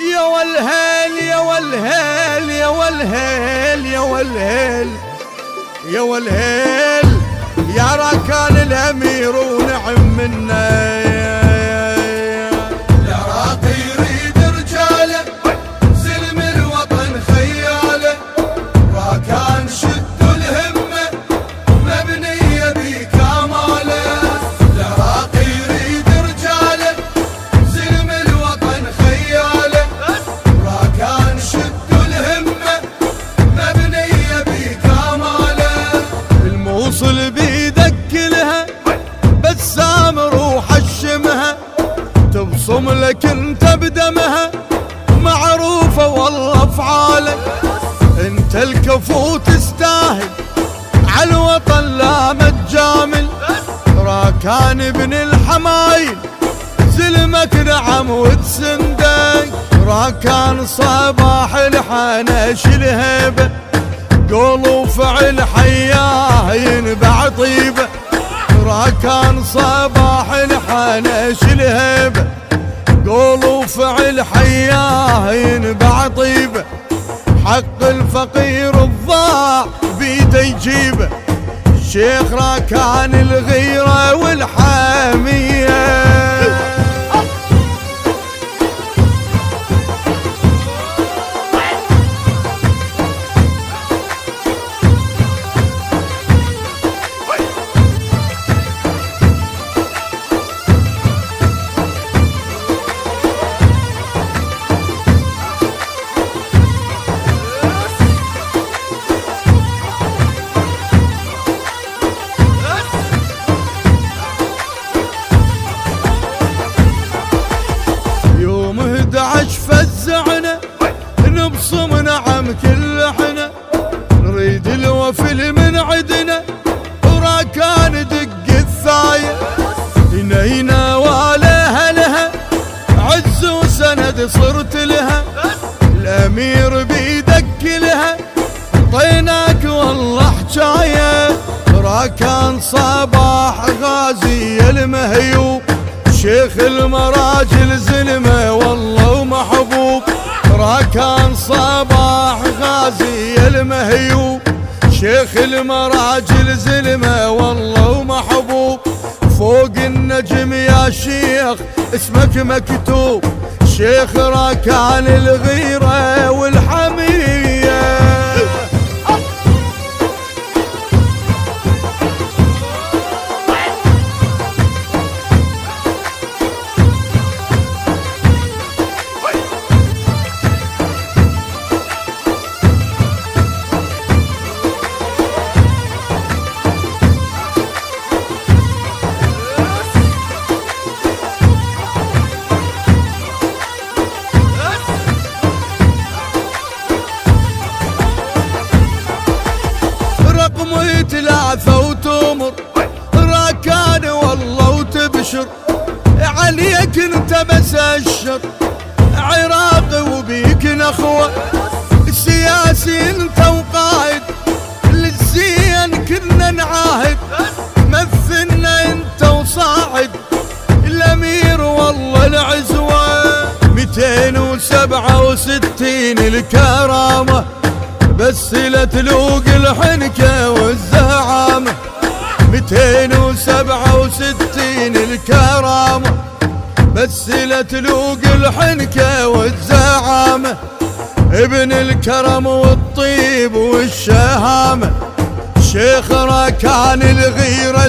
يا والهيل يا والهيل يا والهيل يا والهيل يا والهيل يا راكان الامير ونعم منا. العراقي يريد رجاله سلم الوطن خياله، راكان شدوا الهمه مبنيه بكماله. العراقي يريد رجاله سلم الوطن خياله، راكان شدوا الهمه مبنيه بكماله. الموصل بيدك لها بسام روح الشمها، تبصم لك انت بدمها معروفة والله افعالك. انت الكفو تستاهل عالوطن لا متجامل، راكان ابن الحمايل زلمك نعم وتسندك. راكان صباح الحنش الهيبة قول وفعل حياه ينبع طيبه. راكان صباح الحنش الهيبه قول وفعل حياه ينبع طيبه. حق الفقير الضاع بيده يجيبه، الشيخ راكان الغيره والحاميه. فزعنا نبصم نعم كل احنا، نريد الوفل من عدنا وراكان دق الثاية. هنا ولا لها عز وسند صرت لها، الامير بيدك لها طيناك والله حجايه. راكان صباح غازي المهيوب، شيخ المراجل زلمه والله ومحبوب. راكان صباح غازي المهيوب، شيخ المراجل زلمه والله ومحبوب. فوق النجم يا شيخ اسمك مكتوب، شيخ راكان الغيره والحميه. ثلاثة وتمر راكان والله وتبشر، عليك انت بس الشر عراقي وبيك نخوة. السياسي انت وقائد للزين كنا نعاهد، مثلنا انت وصاعد الامير والله العزوة. 267 الكرامة بس لا تلوق الحنكة والزعامة. 267 الكرامة بس لا تلوق الحنكة والزعامة. ابن الكرم والطيب والشهامة، شيخ راكان الغيرة